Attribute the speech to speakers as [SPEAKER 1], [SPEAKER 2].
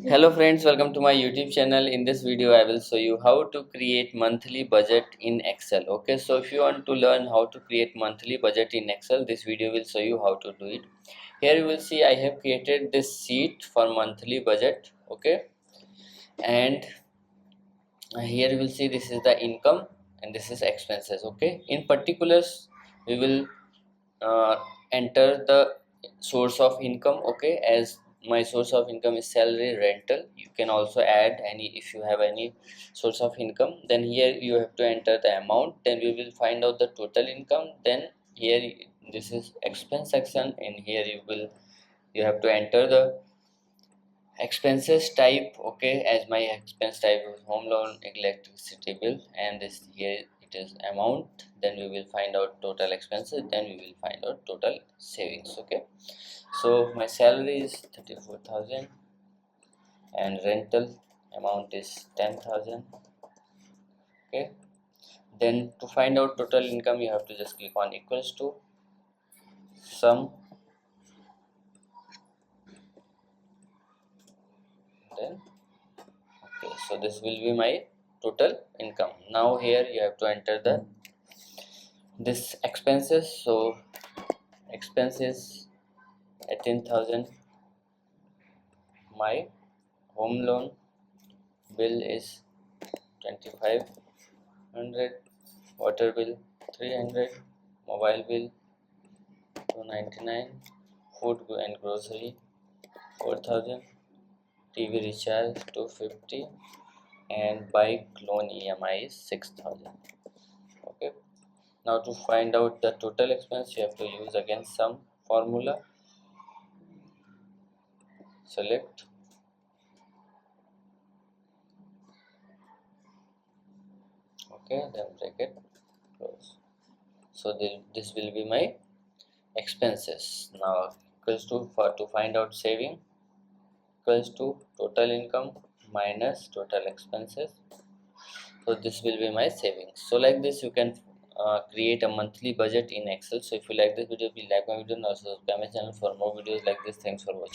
[SPEAKER 1] Hello friends, welcome to my YouTube channel. In this video I will show you how to create monthly budget in Excel. Okay, so if you want to learn how to create monthly budget in Excel, this video will show you how to do it. Here you will see I have created this sheet for monthly budget. Okay, and here you will see this is the income and this is expenses. Okay, in particulars we will uh, enter the source of income. Okay, as my source of income is salary, rental. You can also add any if you have any source of income. Then here you have to enter the amount. Then we will find out the total income. Then here this is expense section, and here you have to enter the expenses type. Okay, as my expense type is home loan, electricity bill, and this here it is amount. Then we will find out total expenses, then we will find out total savings. Okay, so my salary is 34,000 and rental amount is 10,000. Okay, then to find out total income you have to just click on equals to sum. Then okay, so this will be my total income. Now here you have to enter the this expenses. So expenses 18,000. My home loan bill is 2,500. Water bill 300. Mobile bill 299. Food and grocery 4,000. TV recharge 250, and bike loan EMI is 6,000. Okay, now to find out the total expense you have to use again sum formula. Select, okay, then bracket close. So this will be my expenses. Now equals to, for to find out saving, equals to total income minus total expenses. So this will be my savings. So like this you can create a monthly budget in Excel. So if you like this video, please like my video and also subscribe my channel for more videos like this. Thanks for watching.